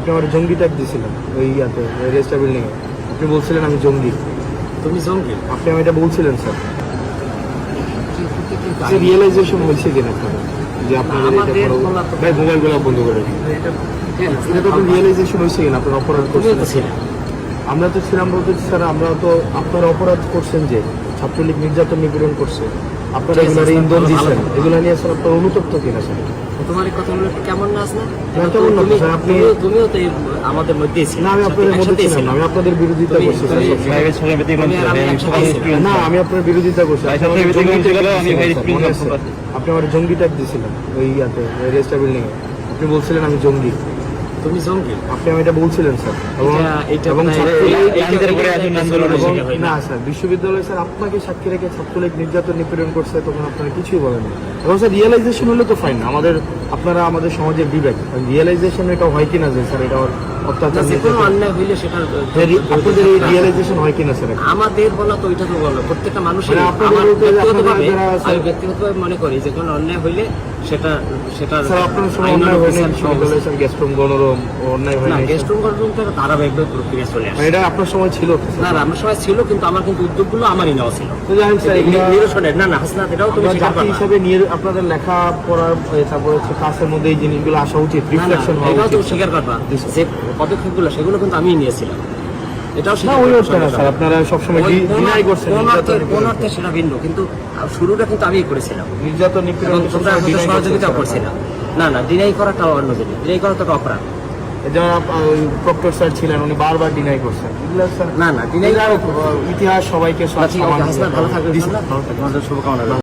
আপনি আমার জঙ্গি ট্যাগ দিয়েছিলেন ওই ইয়াতে রেজিস্টার বিল্ডিং এ। আপনি বলছিলেন আমি জঙ্গি। তুমি জঙ্গি? আপনি আমি এটা বলছিলেন স্যার। রিয়েলাইজেশন হয়েছে কিনা আপনার যে আপনাদের ভাই মোবাইলগুলো বন্ধ করে এটা তো রিয়েলাইজেশন হয়েছে কিনা আপনার অপরাধ করছেন? আমরা তো ছিলাম বলতে স্যার, আমরা তো আপনার অপরাধ করছেন যে ছাত্রলীগ নির্যাতন নিপীড়ন করছে, আপনারা এগুলো ইন্ধন দিচ্ছেন, এগুলো নিয়ে স্যার আপনার অনুতপ্ত কিনা স্যার? তোমার কথাগুলো কেমন না আসলে কেমন না স্যার? আপনি তুমিও তো আমাদের মধ্যে না, আমি আপনাদের মধ্যে ছিলাম না, আমি আপনাদের বিরোধিতা করছি স্যার। না, আমি আপনার বিরোধিতা করছি। আপনি আমার জঙ্গি ট্যাগ দিয়েছিলেন ওই ইয়াতে রেজিস্টার বিল্ডিং এ। আপনি বলছিলেন আমি জঙ্গি। তুমি জঙ্গি? আপনি আমি এটা বলছিলেন স্যার। এবং না স্যার, বিশ্ববিদ্যালয় স্যার আপনাকে সাক্ষী রেখে ছাত্রলীগ নির্যাতন নিপীড়ন করছে, তখন আপনারা কিছুই বলেন না। এবং স্যার রিয়েলাইজেশন হলে তো ফাইন, আপনারা আমাদের সমাজের বিবেক, রিয়েলাইজেশন এটা হয় কিনা যে স্যার এটা অত্যাচার অন্যায় হইলে সেটা আপনাদের এই রিয়েলাইজেশন হয় কিনা স্যার? আমাদের বলা তো ওইটা তো বলো, প্রত্যেকটা মানুষের ব্যক্তিগতভাবে মনে করি যে কোনো অন্যায় হইলে সেটা স্যার আপনার সময় অন্যায় হয়নি বিশ্ববিদ্যালয় স্যার গেস্টরুম গণরুম অন্যায় হয় না? গেস্টরুম গণরুমটা ধারাবাহিকভাবে প্রক্রিয়া চলে আসে। এটা আপনার সময় ছিল? না, আমার সময় ছিল, কিন্তু আমার কিন্তু উদ্যোগগুলো আমারই নেওয়া ছিল। তো জানেন স্যার নিরসনের না হাসনাত, এটাও তুমি স্বীকার করবে হিসাবে আপনাদের লেখা পড়ার তারপর হচ্ছে কাজের মধ্যে এই জিনিসগুলো আসা উচিত, রিফ্লেকশন হওয়া এটাও উচিত। তুমি স্বীকার করবা যে পদক্ষেপগুলো সেগুলো কিন্তু আমিই নিয়েছিলাম। এটাও না, ওই অর্থে না স্যার, আপনারা সবসময় ডিনাই করছেন। কোন অর্থে সেটা ভিন্ন, কিন্তু শুরুটা কিন্তু আমিই করেছিলাম। নির্যাতন নিপীড়ন তোমরা সহযোগিতা করছিলাম। না, ডিনাই করাটা অন্য জিনিস, ডিনাই করা তো অপরাধ। যেমন প্রক্টর স্যার ছিলেন, উনি বারবার ডিনাই করছেন। না, ডিনাই ইতিহাস সবাইকে ভালো থাকবে, শুভকামনা।